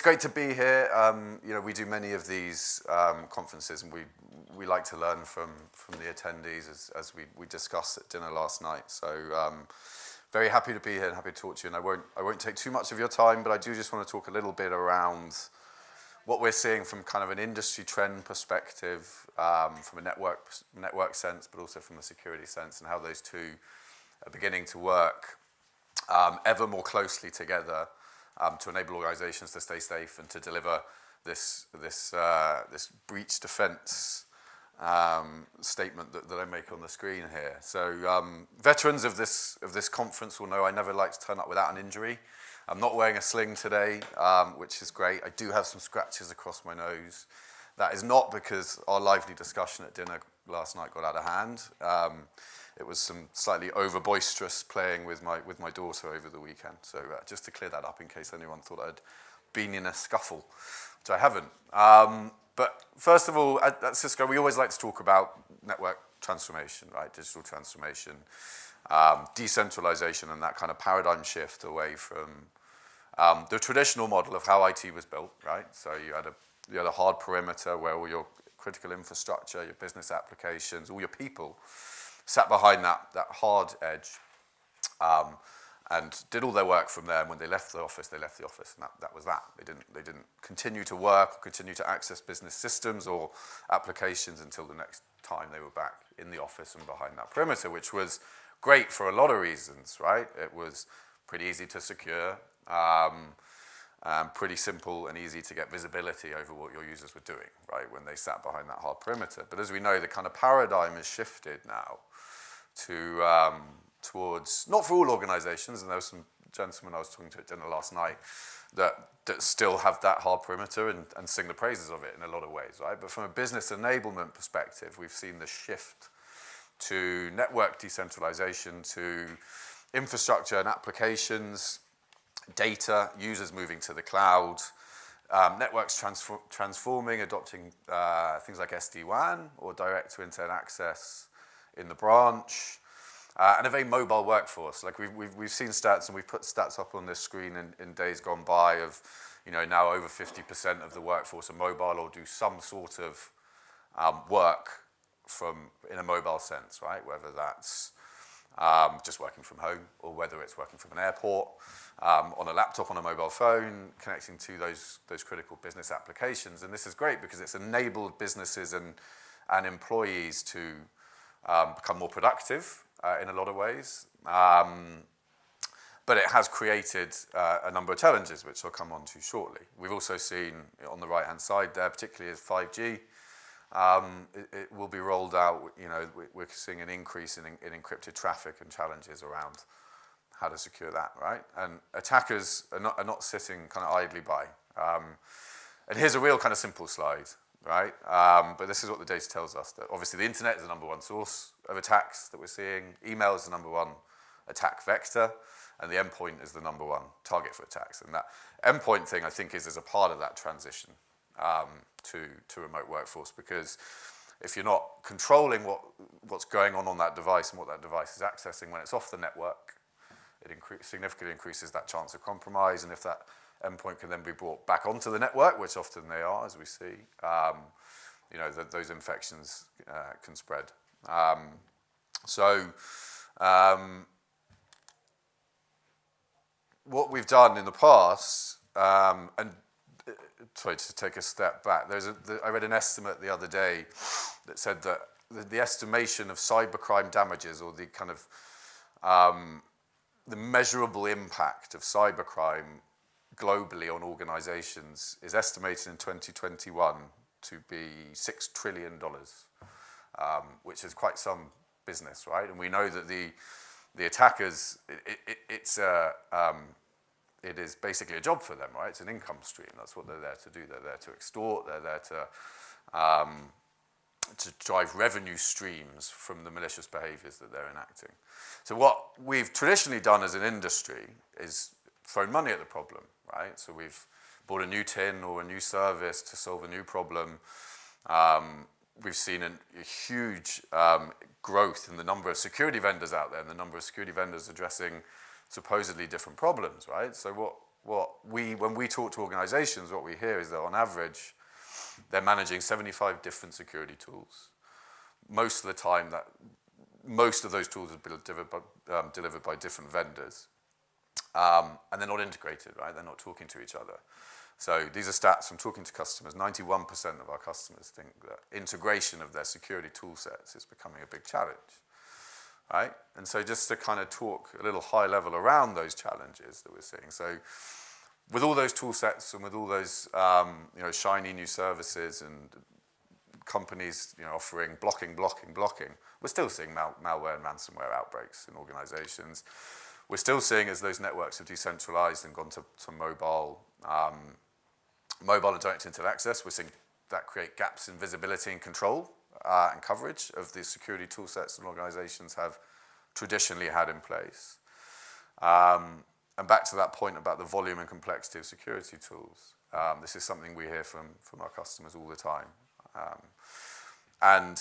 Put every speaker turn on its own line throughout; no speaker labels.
great to be here. We do many of these conferences, and we like to learn from the attendees as we discussed at dinner last night. So very happy to be here and happy to talk to you. And I won't take too much of your time, but I do just want to talk a little bit around what we're seeing from kind of an industry trend perspective, from a network sense, but also from a security sense, and how those two are beginning to work ever more closely together to enable organizations to stay safe and to deliver this breach defense statement that I make on the screen here. So veterans of this conference will know I never like to turn up without an injury. I'm not wearing a sling today, which is great. I do have some scratches across my nose. That is not because our lively discussion at dinner last night got out of hand. It was some slightly over boisterous playing with my daughter over the weekend. So just to clear that up in case anyone thought I'd been in a scuffle, which I haven't. But first of all, at Cisco, we always like to talk about network transformation, right? Digital transformation, decentralization, and that kind of paradigm shift away from the traditional model of how IT was built, right? So you had a hard perimeter where all your critical infrastructure, your business applications, all your people sat behind that hard edge and did all their work from there. And when they left the office, and that was that. They didn't continue to work or continue to access business systems or applications until the next time they were back in the office and behind that perimeter, which was great for a lot of reasons, right? It was pretty easy to secure, pretty simple and easy to get visibility over what your users were doing, right, when they sat behind that hard perimeter. But as we know, the kind of paradigm has shifted now towards, not for all organizations, and there were some gentlemen I was talking to at dinner last night that still have that hard perimeter and sing the praises of it in a lot of ways, right? But from a business enablement perspective, we've seen the shift to network decentralization, to infrastructure and applications, data, users moving to the cloud, networks transforming, adopting things like SD-WAN or direct-to-internet access in the branch, and a very mobile workforce. Like we've seen stats, and we've put stats up on this screen in days gone by of, now over 50% of the workforce are mobile or do some sort of work in a mobile sense, right? Whether that's just working from home or whether it's working from an airport, on a laptop, on a mobile phone, connecting to those critical business applications. And this is great because it's enabled businesses and employees to become more productive in a lot of ways. But it has created a number of challenges, which I'll come on to shortly. We've also seen on the right-hand side there, particularly as 5G, it will be rolled out. We're seeing an increase in encrypted traffic and challenges around how to secure that, right? And attackers are not sitting kind of idly by. And here's a real kind of simple slide, right? But this is what the data tells us, that obviously the internet is the number one source of attacks that we're seeing. Email is the number one attack vector, and the endpoint is the number one target for attacks. And that endpoint thing, I think, is a part of that transition to remote workforce, because if you're not controlling what's going on that device and what that device is accessing when it's off the network, it significantly increases that chance of compromise. And if that endpoint can then be brought back onto the network, which often they are, as we see, those infections can spread. What we've done in the past, and sorry, to take a step back, I read an estimate the other day that said that the estimation of cybercrime damages, or the kind of the measurable impact of cybercrime globally on organizations is estimated in 2021 to be $6 trillion, which is quite some business, right? And we know that the attackers, it is basically a job for them, right? It's an income stream. That's what they're there to do. They're there to extort. They're there to drive revenue streams from the malicious behaviors that they're enacting. So what we've traditionally done as an industry is thrown money at the problem, right? So we've bought a new tin or a new service to solve a new problem. We've seen a huge growth in the number of security vendors out there, and the number of security vendors addressing supposedly different problems, right? So when we talk to organizations, what we hear is that on average, they're managing 75 different security tools. Most of the time, most of those tools have been delivered by different vendors. And they're not integrated, right? They're not talking to each other. So these are stats from talking to customers. 91% of our customers think that integration of their security tool sets is becoming a big challenge, right? And so just to kind of talk a little high level around those challenges that we're seeing. So with all those tool sets and with all those shiny new services and companies offering blocking, we're still seeing malware and ransomware outbreaks in organizations. We're still seeing, as those networks have decentralized and gone to mobile and direct internet access, we're seeing that create gaps in visibility and control and coverage of the security tool sets that organizations have traditionally had in place. And back to that point about the volume and complexity of security tools, this is something we hear from our customers all the time. And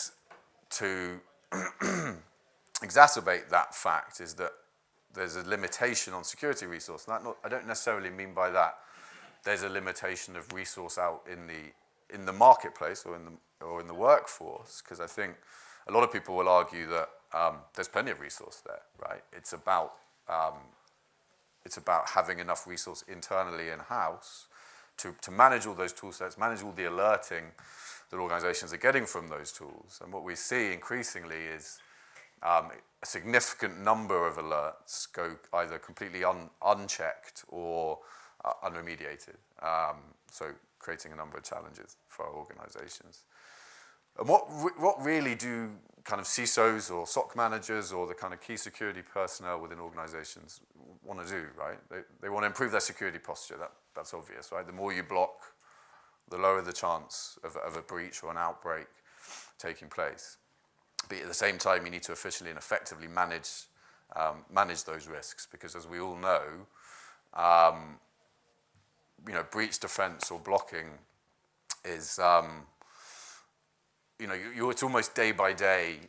to exacerbate that fact is that there's a limitation on security resource. I don't necessarily mean by that there's a limitation of resource out in the marketplace or in the workforce, because I think a lot of people will argue that there's plenty of resource there, right? It's about having enough resource internally in-house to manage all those tool sets, manage all the alerting that organizations are getting from those tools. And what we see increasingly is a significant number of alerts go either completely unchecked or unremediated, so creating a number of challenges for our organizations. And what really do kind of CISOs or SOC managers or the kind of key security personnel within organizations want to do, right? They want to improve their security posture. That's obvious, right? The more you block, the lower the chance of a breach or an outbreak taking place. But at the same time, you need to efficiently and effectively manage those risks, because as we all know, breach defense or blocking is, it's almost day by day.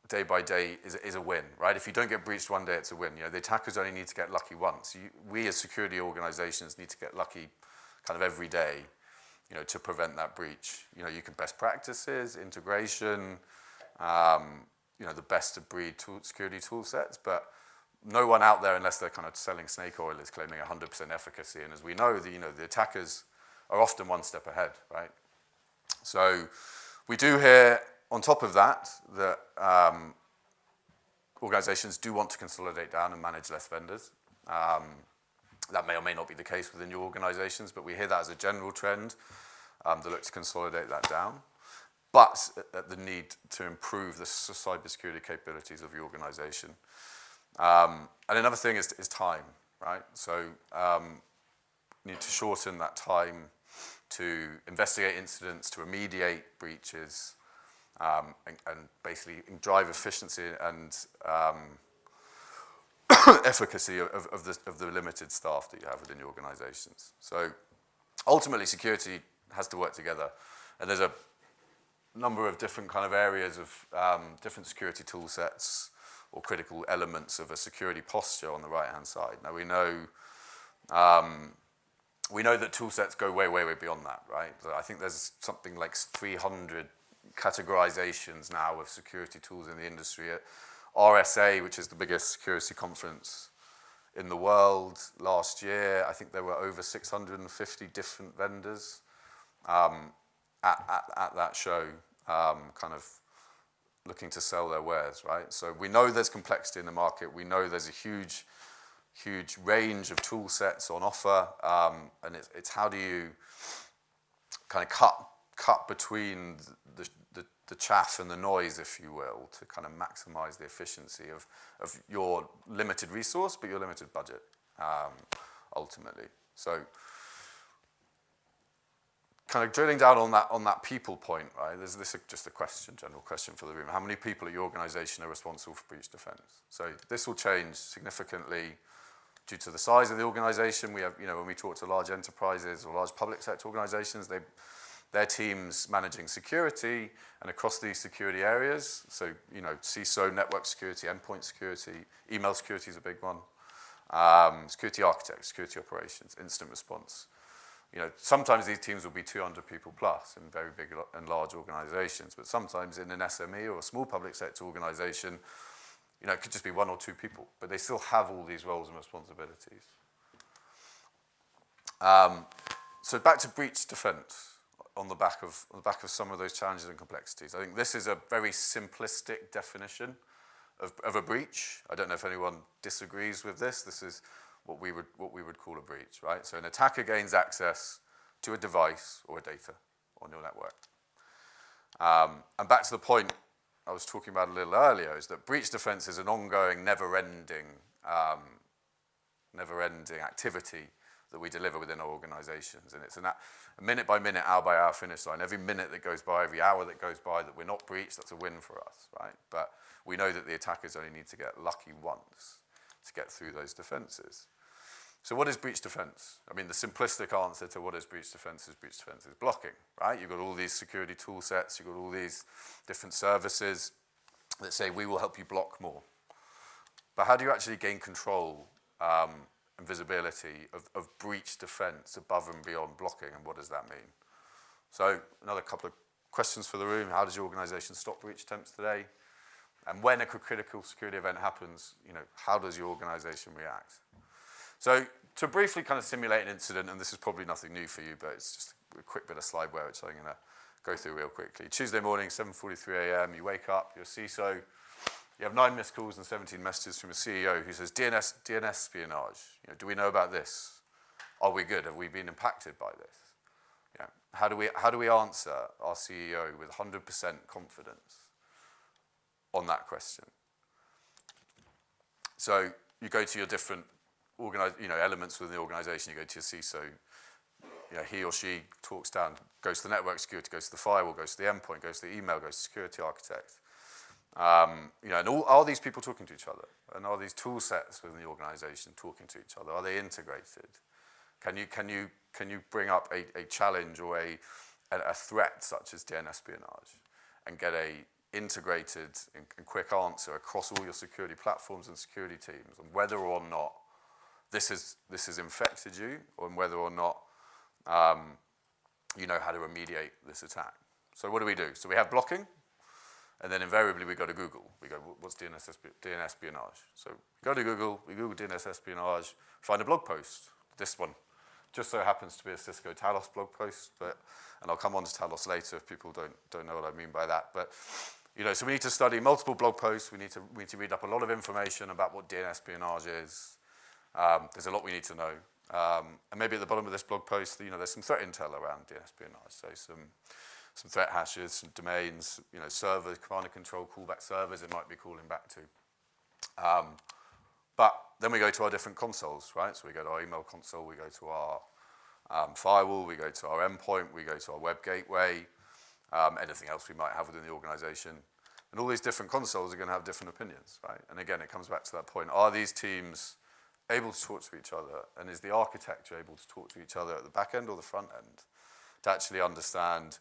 Day by day is a win, right? If you don't get breached one day, it's a win. The attackers only need to get lucky once. We as security organizations need to get lucky kind of every day, to prevent that breach. You can best practices, integration, the best of breed security tool sets, but no one out there, unless they're kind of selling snake oil, is claiming 100% efficacy. And as we know, the attackers are often one step ahead, right? So we do hear, on top of that organizations do want to consolidate down and manage less vendors. That may or may not be the case within your organizations, but we hear that as a general trend, that look to consolidate that down. But the need to improve the cybersecurity capabilities of your organization. And another thing is time, right? So you need to shorten that time to investigate incidents, to remediate breaches, and basically drive efficiency and efficacy of the limited staff that you have within your organizations. So ultimately, security has to work together. And there's a number of different kind of areas of different security tool sets or critical elements of a security posture on the right-hand side. Now, we know that tool sets go way, way, way beyond that, right? So I think there's something like 300 categorizations now of security tools in the industry. At RSA, which is the biggest security conference in the world last year, I think there were over 650 different vendors at that show, kind of looking to sell their wares, right? So we know there's complexity in the market. We know there's a huge range of tool sets on offer, and it's how do you kind of cut between the chaff and the noise, if you will, to kind of maximize the efficiency of your limited resource, but your limited budget, ultimately. So kind of drilling down on that people point, right? This is just a general question for the room. How many people at your organization are responsible for breach defense? So this will change significantly due to the size of the organization. We have, when we talk to large enterprises or large public sector organizations, their teams managing security and across these security areas. So, CISO, network security, endpoint security, email security is a big one. security architects, security operations, incident response. Sometimes these teams will be 200 people plus in very big and large organizations, but sometimes in an SME or a small public sector organization, it could just be 1 or 2 people, but they still have all these roles and responsibilities. So back to breach defense on the back of some of those challenges and complexities. I think this is a very simplistic definition of a breach. I don't know if anyone disagrees with this. This is what we would call a breach, right? So an attacker gains access to a device or a data on your network. And back to the point I was talking about a little earlier, is that breach defense is an ongoing, never-ending activity that we deliver within our organizations. And it's a minute-by-minute, hour-by-hour finish line. Every minute that goes by, every hour that goes by that we're not breached, that's a win for us, right? But we know that the attackers only need to get lucky once to get through those defenses. So what is breach defense? I mean, the simplistic answer to what is breach defense is blocking, right? You've got all these security tool sets, you've got all these different services that say, we will help you block more. But how do you actually gain control and visibility of breach defense above and beyond blocking, and what does that mean? So another couple of questions for the room. How does your organization stop breach attempts today? And when a critical security event happens, how does your organization react? So to briefly kind of simulate an incident, and this is probably nothing new for you, but it's just a quick bit of slideware which I'm going to go through real quickly. Tuesday morning, 7:43 a.m., you wake up, you're a CISO, you have 9 missed calls and 17 messages from a CEO who says, DNS espionage, do we know about this? Are we good? Have we been impacted by this? How do we answer our CEO with 100% confidence on that question? So you go to your different elements within the organization. You go to your CISO. He or she talks down, goes to the network security, goes to the firewall, goes to the endpoint, goes to the email, goes to security architect. And are these people talking to each other? And are these tool sets within the organization talking to each other? Are they integrated? Can you bring up a challenge or a threat such as DNS espionage and get a integrated and quick answer across all your security platforms and security teams on whether or not this has infected you, or whether or not you know how to remediate this attack? So what do? So we have blocking, and then invariably we go to Google. We go, what's DNS espionage? So we go to Google, we Google DNS espionage, find a blog post. This one just so happens to be a Cisco Talos blog post, and I'll come on to Talos later if people don't know what I mean by that. But so we need to study multiple blog posts. We need to read up a lot of information about what DNS espionage is. There's a lot we need to know. And maybe at the bottom of this blog post, there's some threat intel around DNS espionage. So some threat hashes, some domains, servers, command and control callback servers it might be calling back to. But then we go to our different consoles, right? So we go to our email console, we go to our firewall, we go to our endpoint, we go to our web gateway, anything else we might have within the organization. And all these different consoles are going to have different opinions, right? And again, it comes back to that point. Are these teams able to talk to each other? And is the architecture able to talk to each other at the back end or the front end to actually understand,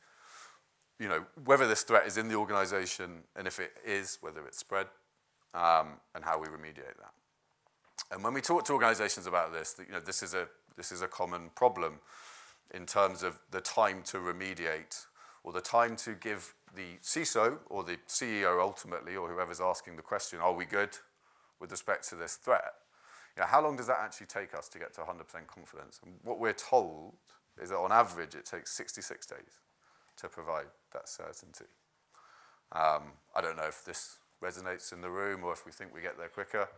whether this threat is in the organization, and if it is, whether it's spread, and how we remediate that. And when we talk to organizations about this, this is a common problem in terms of the time to remediate, or the time to give the CISO or the CEO ultimately, or whoever's asking the question, are we good with respect to this threat? How long does that actually take us to get to 100% confidence? And what we're told is that on average it takes 66 days to provide that certainty. I don't know if this resonates in the room or if we think we get there quicker,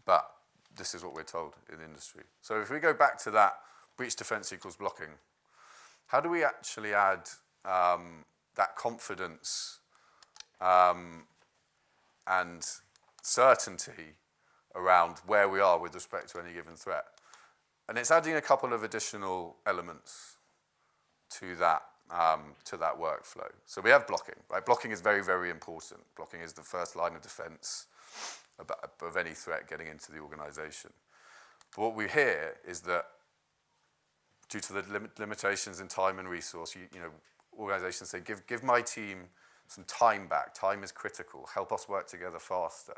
but this is what we're told in the industry. So if we go back to that breach defense equals blocking, how do we actually add that confidence and certainty around where we are with respect to any given threat? And it's adding a couple of additional elements to that workflow. So we have blocking, right? Blocking is very, very important. Blocking is the first line of defense of any threat getting into the organization. But what we hear is that due to the limitations in time and resource, organizations say, give my team some time back. Time is critical. Help us work together faster.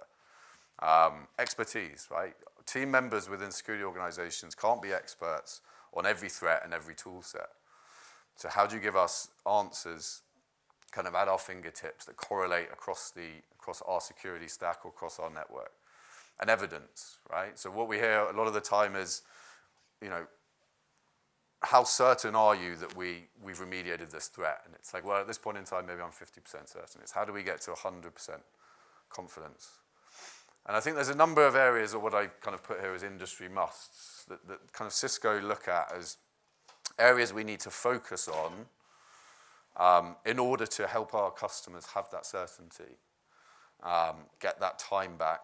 Expertise, right? Team members within security organizations can't be experts on every threat and every tool set. So how do you give us answers kind of at our fingertips that correlate across our security stack or across our network? And evidence, right? So what we hear a lot of the time is, how certain are you that we've remediated this threat? And it's like, well, at this point in time, maybe I'm 50% certain. It's how do we get to 100% confidence? And I think there's a number of areas of what I kind of put here as industry musts that kind of Cisco look at as areas we need to focus on in order to help our customers have that certainty, get that time back,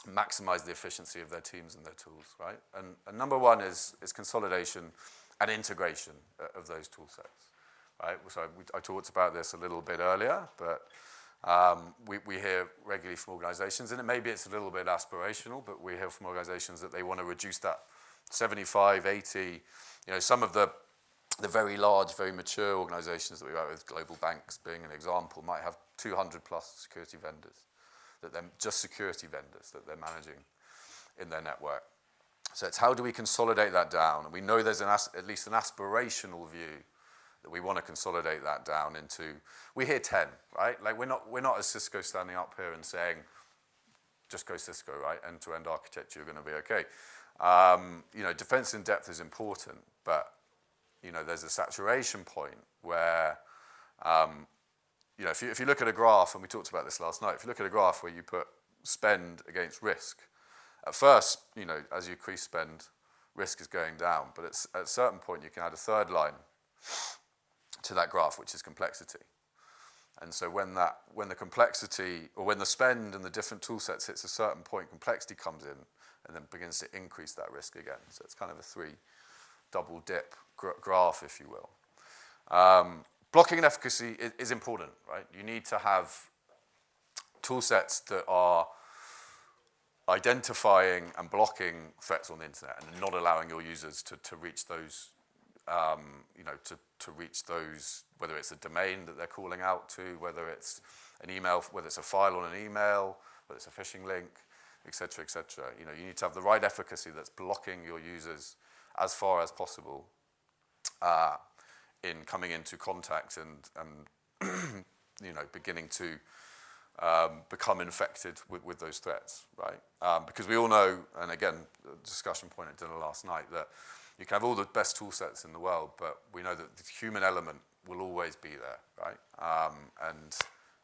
maximize the efficiency of their teams and their tools, right? And number one is consolidation and integration of those tool sets, right? So I talked about this a little bit earlier, but we hear regularly from organizations, and maybe it's a little bit aspirational, but we hear from organizations that they want to reduce that 75, 80, some of the very large, very mature organizations that we work with, global banks being an example, might have 200 plus security vendors, just security vendors that they're managing in their network. So it's how do we consolidate that down? And we know there's at least an aspirational view that we want to consolidate that down into. We hear 10, right? Like we're not as Cisco standing up here and saying, just go Cisco, right? End-to-end architecture, you're going to be okay. Defense in depth is important, but there's a saturation point where, if you look at a graph, and we talked about this last night, if you look at a graph where you put spend against risk, at first, as you increase spend, risk is going down, but at a certain point you can add a third line to that graph, which is complexity. And so when the complexity, or when the spend and the different tool sets hits a certain point, complexity comes in and then begins to increase that risk again. So it's kind of a double dip graph, if you will. Blocking and efficacy is important, right? You need to have tool sets that are identifying and blocking threats on the internet and not allowing your users to reach those, to reach those, whether it's a domain that they're calling out to, whether it's an email, whether it's a file on an email, whether it's a phishing link, et cetera, et cetera. You need to have the right efficacy that's blocking your users as far as possible in coming into contact and beginning to become infected with those threats, right? Because we all know, and again, the discussion point at dinner last night, that you can have all the best tool sets in the world, but we know that the human element will always be there, right? And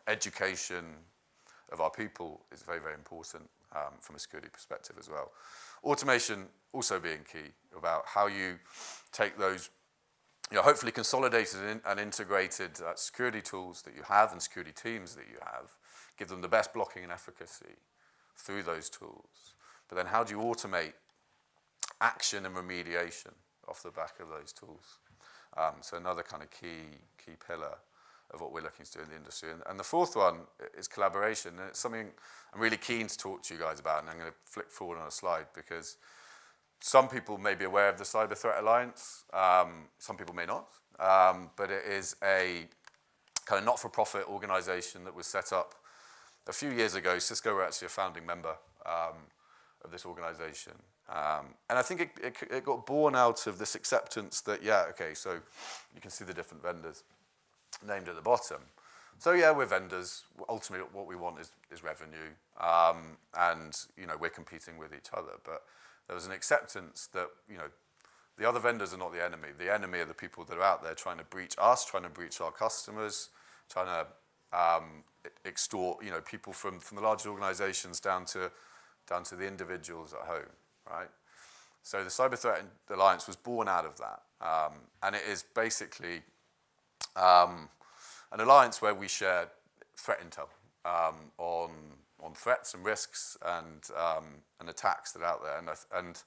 education of our people is very, very important from a security perspective as well. Automation also being key about how you take those, hopefully consolidated and integrated security tools that you have and security teams that you have, give them the best blocking and efficacy through those tools. But then how do you automate action and remediation off the back of those tools? So another kind of key pillar of what we're looking to do in the industry. And the fourth one is collaboration. And it's something I'm really keen to talk to you guys about, and I'm going to flick forward on a slide because some people may be aware of the Cyber Threat Alliance. Some people may not. But it is a kind of not-for-profit organization that was set up a few years ago. Cisco were actually a founding member of this organization. And I think it got born out of this acceptance that, so you can see the different vendors named at the bottom. So we're vendors. Ultimately, what we want is revenue. And, we're competing with each other. But there was an acceptance that, the other vendors are not the enemy. The enemy are the people that are out there trying to breach us, trying to breach our customers, trying to extort, people from the large organizations down to the individuals at home, right? So the Cyber Threat Alliance was born out of that. And it is basically an alliance where we share threat intel on threats and risks and attacks that are out there. And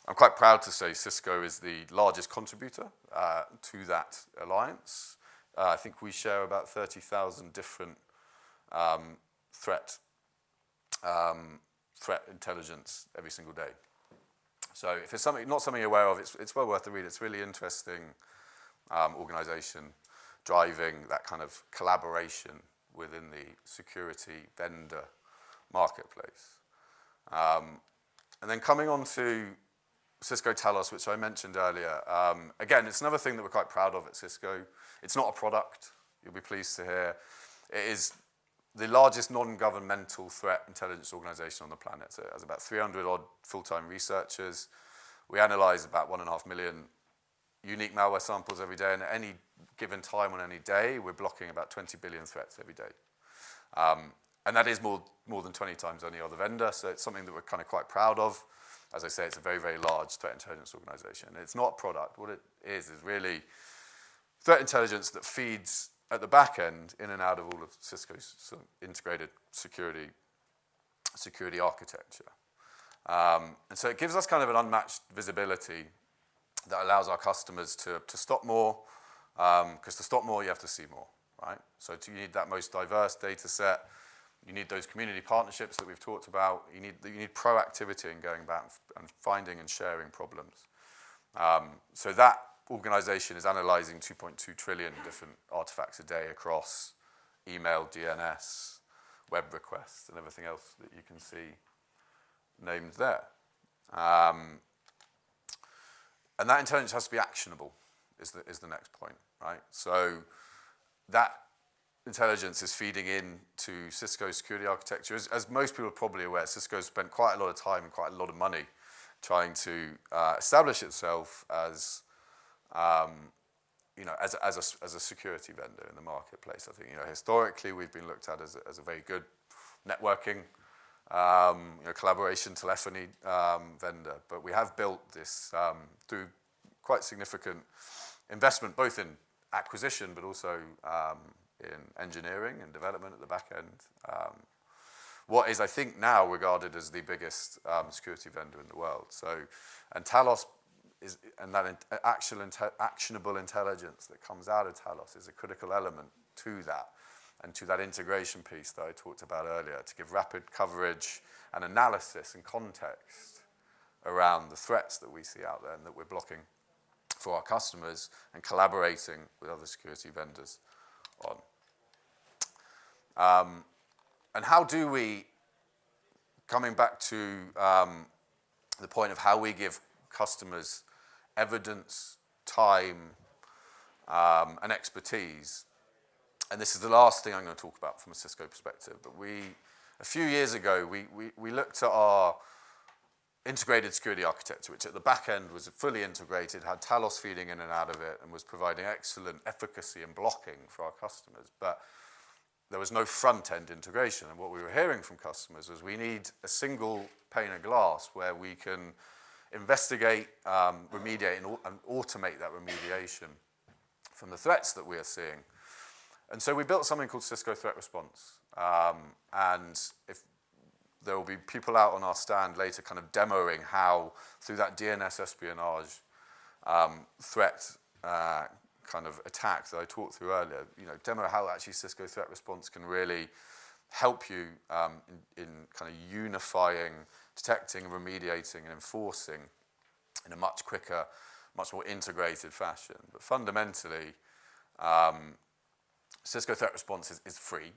I'm quite proud to say Cisco is the largest contributor to that alliance. I think we share about 30,000 different threat intelligence every single day. So if it's not something you're aware of, it's well worth the read. It's really interesting organization driving that kind of collaboration within the security vendor marketplace. And then coming on to Cisco Talos, which I mentioned earlier. Again, it's another thing that we're quite proud of at Cisco. It's not a product, you'll be pleased to hear. It is the largest non-governmental threat intelligence organization on the planet. So it has about 300 odd full-time researchers. We analyze about 1.5 million unique malware samples every day, and at any given time on any day, we're blocking about 20 billion threats every day. And that is more than 20 times any other vendor, so it's something that we're kind of quite proud of. As I say, it's a very, very large threat intelligence organization. It's not a product. What it is really threat intelligence that feeds at the back end in and out of all of Cisco's sort of integrated security architecture. And so it gives us kind of an unmatched visibility that allows our customers to stop more, because to stop more, you have to see more, right? So you need that most diverse data set. You need those community partnerships that we've talked about. You need proactivity in going back and finding and sharing problems. So that organization is analyzing 2.2 trillion different artifacts a day across email, DNS, web requests, and everything else that you can see named there. And that intelligence has to be actionable, is the next point, right? So that intelligence is feeding into Cisco's security architecture. As most people are probably aware, Cisco has spent quite a lot of time and quite a lot of money trying to establish itself as a security vendor in the marketplace. I think historically we've been looked at as a very good networking, collaboration, telephony vendor, but we have built this through quite significant investment, both in acquisition but also in engineering and development at the back end. What is, I think, now regarded as the biggest security vendor in the world. So, and Talos and that actionable intelligence that comes out of Talos is a critical element to that, and to that integration piece that I talked about earlier, to give rapid coverage and analysis and context around the threats that we see out there and that we're blocking for our customers and collaborating with other security vendors on. And how do we, coming back to the point of how we give customers evidence, time, and expertise, and this is the last thing I'm going to talk about from a Cisco perspective, but a few years ago, we looked at our integrated security architecture, which at the back end was fully integrated, had Talos feeding in and out of it, and was providing excellent efficacy and blocking for our customers. But there was no front-end integration, and what we were hearing from customers was we need a single pane of glass where we can investigate, remediate, and automate that remediation from the threats that we are seeing. And so we built something called Cisco Threat Response. And if there will be people out on our stand later kind of demoing how, through that DNS espionage threat kind of attack that I talked through earlier, demo how actually Cisco Threat Response can really help you in kind of unifying, detecting, remediating, and enforcing in a much quicker, much more integrated fashion. But fundamentally, Cisco Threat Response is free.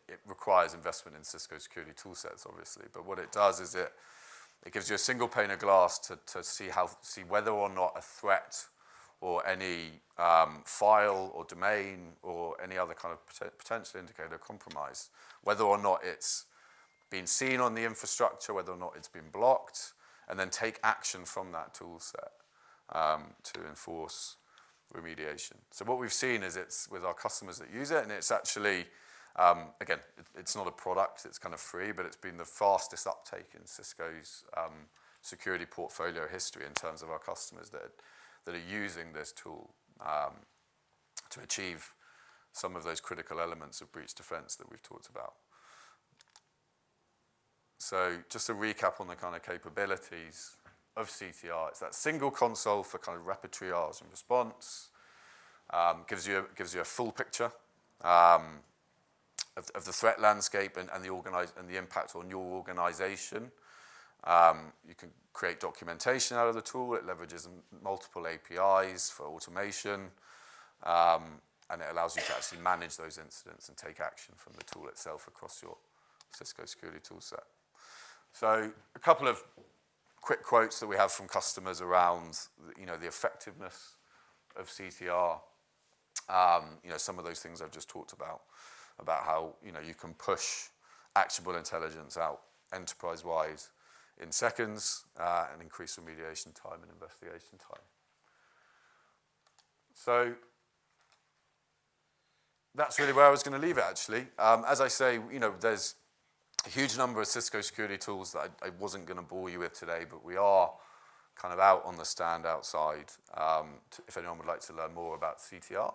It requires investment in Cisco security toolsets, obviously. But what it does is it gives you a single pane of glass to see whether or not a threat or any file or domain or any other kind of potential indicator of compromise, whether or not it's been seen on the infrastructure, whether or not it's been blocked, and then take action from that tool set to enforce remediation. So what we've seen is it's with our customers that use it, and it's actually, again, it's not a product, it's kind of free, but it's been the fastest uptake in Cisco's security portfolio history in terms of our customers that are using this tool to achieve some of those critical elements of breach defense that we've talked about. So just to recap on the kind of capabilities of CTR, it's that single console for kind of rapid triage and response, gives you a full picture of the threat landscape and the impact on your organization. You can create documentation out of the tool. It leverages multiple APIs for automation, and it allows you to actually manage those incidents and take action from the tool itself across your Cisco security toolset. So a couple of quick quotes that we have from customers around, the effectiveness of CTR. Some of those things I've just talked about how, you can push actionable intelligence out enterprise-wide in seconds and increase remediation time and investigation time. So that's really where I was going to leave it, actually. As I say, there's a huge number of Cisco security tools that I wasn't going to bore you with today, but we are kind of out on the stand outside if anyone would like to learn more about CTR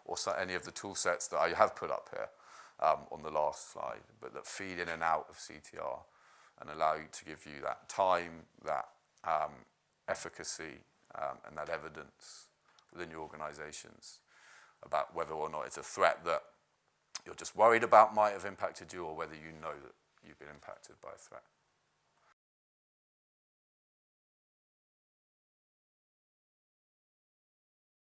or any of the tool sets that I have put up here on the last slide, but that feed in and out of CTR and allow you to give you that time, that efficacy, and that evidence within your organizations about whether or not it's a threat that you're just worried about might have impacted you, or whether you know that you've been impacted by a threat.